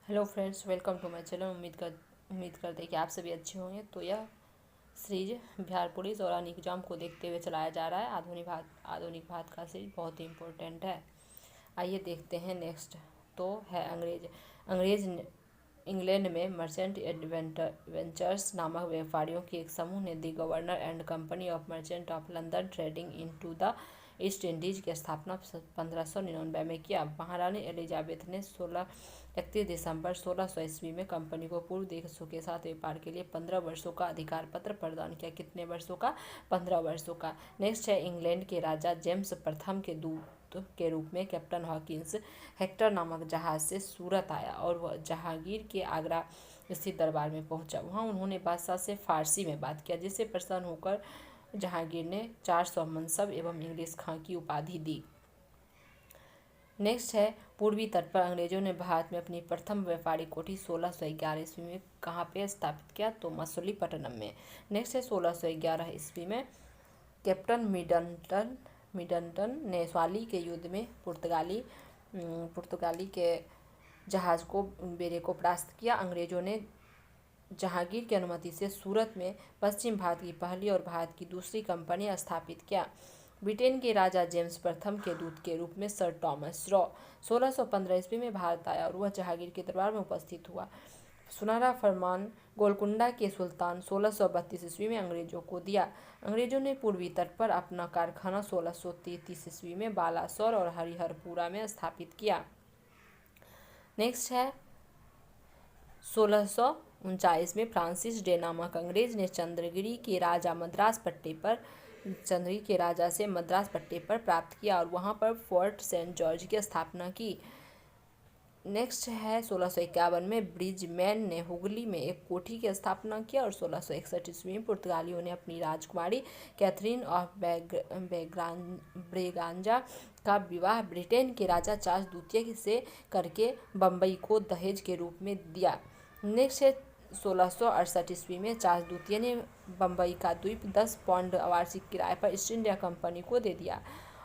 Hello friends, welcome to my channel. उम्मीद करते हैं कि आप सभी अच्छे होंगे। तो यह सीरीज बिहार पुलिस और अन्य एग्जाम को देखते हुए चलाया जा रहा है। आधुनिक भारत का सीरीज बहुत ही इम्पोर्टेंट है। आइए देखते हैं नेक्स्ट। तो है अंग्रेज इंग्लैंड में मर्चेंट एडवेंचर्स नामक व्यापारियों के एक समूह ने the governor and company of merchant of London trading into the east Indies की स्थापना 1599 में किया। महारानी एलिजाबेथ ने 31 दिसंबर 1600 ईस्वी में कंपनी को पूर्व देशों के साथ व्यापार के लिए 15 वर्षों का अधिकार पत्र प्रदान किया। कितने वर्षों का? 15 वर्षों का। नेक्स्ट है इंग्लैंड के राजा जेम्स प्रथम के दूत के रूप में कैप्टन हॉकिंस हेक्टर नामक जहाज से सूरत आया और वह जहांगीर के आगरा स्थित दरबार में पहुंचा। वहां उन्होंने बादशाह से फारसी में बात किया, जिससे प्रसन्न होकर जहांगीर ने 400 मनसब एवं इंग्लिश खां की उपाधि दी। नेक्स्ट है पूर्वी तट पर अंग्रेजों ने भारत में अपनी प्रथम व्यापारिक कोठी 1611 ईस्वी में कहाँ पे स्थापित किया? तो मछलीपट्टनम में। नेक्स्ट है 1611 ईस्वी में कैप्टन मिडल्टन ने स्वाली के युद्ध में पुर्तगाली के जहाज को बेड़े को परास्त किया। अंग्रेजों ने जहांगीर की अनुमति से सूरत में पश्चिम भारत की पहली और भारत की दूसरी कंपनी स्थापित किया। ब्रिटेन के राजा जेम्स प्रथम के दूत के रूप में सर टॉमस रॉ 1615 ईस्वी में भारत आया और वह जहांगीर के दरबार में उपस्थित हुआ। सुनहरा फरमान गोलकुंडा के सुल्तान 1632 ईस्वी में अंग्रेजों को दिया। अंग्रेजों ने पूर्वी तट पर अपना कारखाना 1633 ईस्वी में बालासोर और हरिहरपुरा में स्थापित किया। नेक्स्ट है 1639 में फ्रांसिस डे नामक अंग्रेज ने चंद्रगिरी के राजा से मद्रास पट्टे पर प्राप्त किया और वहां पर फोर्ट सेंट जॉर्ज की स्थापना की। नेक्स्ट है 1651 में ब्रिजमैन ने हुगली में एक कोठी की स्थापना किया और 1661 ईस्वी में पुर्तगालियों ने अपनी राजकुमारी कैथरीन ऑफ ब्रेगांजा का विवाह ब्रिटेन के राजा चार्ल्स द्वितीय से करके बम्बई को दहेज के रूप में दिया। नेक्स्ट है 1668 ईस्वी में चार्ल्स द्वितीय ने बम्बई का द्वीप 10 पाउंड वार्षिक किराए पर ईस्ट इंडिया कंपनी को दे दिया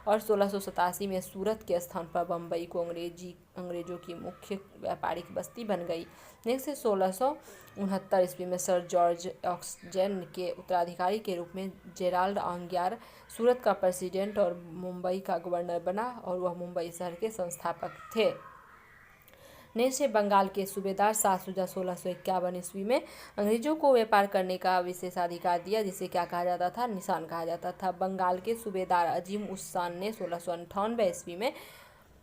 और 1687 में सूरत के स्थान पर बम्बई को अंग्रेजों की मुख्य व्यापारिक बस्ती बन गई। नेक्स्ट है 1669 ईस्वी में सर जॉर्ज ऑक्सजेन के उत्तराधिकारी के रूप में जेराल्ड आंग्यार सूरत का प्रेसिडेंट और मुंबई का गवर्नर बना और वह मुंबई शहर के संस्थापक थे। नेक्स्ट है बंगाल के सूबेदार शाह शुजा 1651 ईस्वी में अंग्रेजों को व्यापार करने का विशेषाधिकार दिया, जिसे क्या कहा जाता था? निशान कहा जाता था। बंगाल के सूबेदार अजीम उस शान ने 1698 ईस्वी में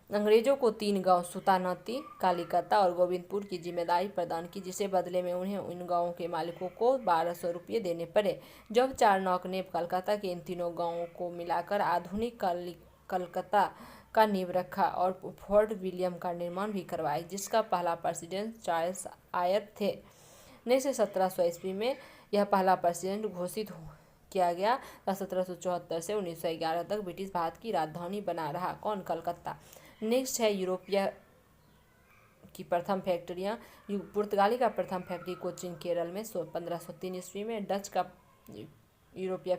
अंग्रेजों को 3 गांव सुतानाती, कालीकता और गोविंदपुर की जिम्मेदारी प्रदान की, जिसे बदले में उन्हें इन गांवों के मालिकों को 1200 रुपये देने पड़े। जब चारनॉक ने कलकत्ता के इन तीनों गांवों को मिलाकर आधुनिक कलकत्ता का नींव रखा और फोर्ट विलियम का निर्माण भी करवाया, जिसका पहला प्रेसिडेंट चार्ल्स आयर थे। नेक्स्ट 1700 ईस्वी में यह पहला प्रेसिडेंट घोषित किया गया। 1774 से 1911 तक ब्रिटिश भारत की राजधानी बना रहा। कौन? कलकत्ता। नेक्स्ट है यूरोपिया की प्रथम फैक्ट्रियाँ। पुर्तगाली का प्रथम फैक्ट्री कोचिन केरल में 1503 ईस्वी में, डच का यूरोपिया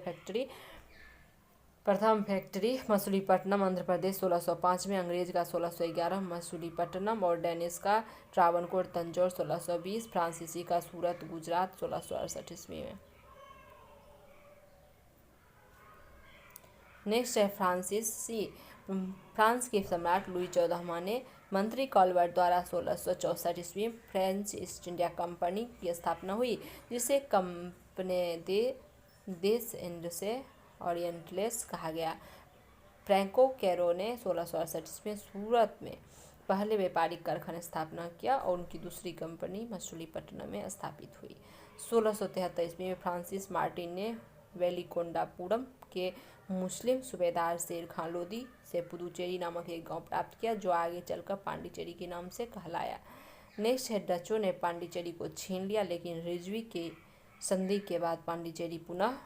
प्रथम फैक्ट्री मछलीपट्टनम आंध्र प्रदेश 1605 में, अंग्रेज का 1611 मछलीपट्टनम और डेनिश का ट्रावनकोर तंजौर 1620, फ्रांसीसी का सूरत गुजरात 1668 ईस्वी में। नेक्स्ट है फ्रांस के सम्राट लुई 14वां ने मंत्री कॉलवर्ट द्वारा 1664 ईस्वी में फ्रेंच ईस्ट इंडिया कंपनी की स्थापना हुई, जिसे कंपने देश इंड से ओरिएंटलेस कहा गया। फ्रैंको कैरो ने 1668 में सूरत में पहले व्यापारिक कारखाने स्थापना किया और उनकी दूसरी कंपनी मछलीपट्टनम में स्थापित हुई। 1673 ईस्वी में फ्रांसिस मार्टिन ने वेलिकोंडापुरम के मुस्लिम सूबेदार शेर खान लोदी से पुदुचेरी नामक एक गांव प्राप्त किया, जो आगे चलकर पांडिचेरी के नाम से कहलाया। नेक्स्ट है डचों ने पांडिचेरी को छीन लिया, लेकिन रिजवी की संधि के बाद पांडिचेरी पुनः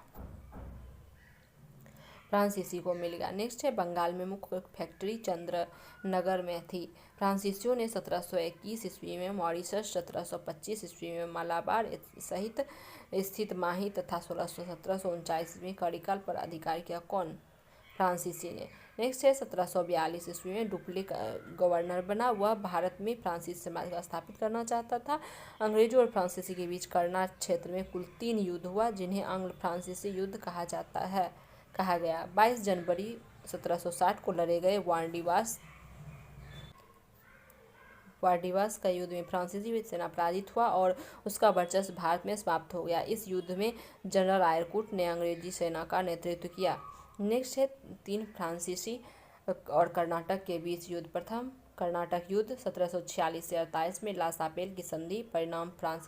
फ्रांसीसी को मिल गया। नेक्स्ट है बंगाल में मुख्य फैक्ट्री चंद्रनगर में थी। फ्रांसीसियों ने 1721 ईस्वी में मॉरिशस, 1725 ईस्वी में मलाबार सहित स्थित माही तथा 1749 ईस्वी में कड़िकल पर अधिकार किया। कौन? फ्रांसीसी ने। नेक्स्ट है 1742 ईस्वी में डुप्ले गवर्नर बना। वह भारत में फ्रांसीसी साम्राज्य का स्थापित करना चाहता था। अंग्रेजों और फ्रांसीसी के बीच करनाल क्षेत्र में कुल 3 युद्ध हुआ, जिन्हें आंग्ल फ्रांसीसी युद्ध कहा गया। 22 जनवरी 1760 को लड़े गए वार्डिवास का युद्ध में फ्रांसीसी सेना पराजित हुआ और उसका वर्चस्व भारत में समाप्त हो गया। इस युद्ध में जनरल आयरकूट ने अंग्रेजी सेना का नेतृत्व किया। नेक्स्ट है 3 फ्रांसीसी और कर्नाटक के बीच युद्ध। प्रथम कर्नाटक युद्ध 1746 से 48 में ला सापेल की संधि परिणाम फ्रांस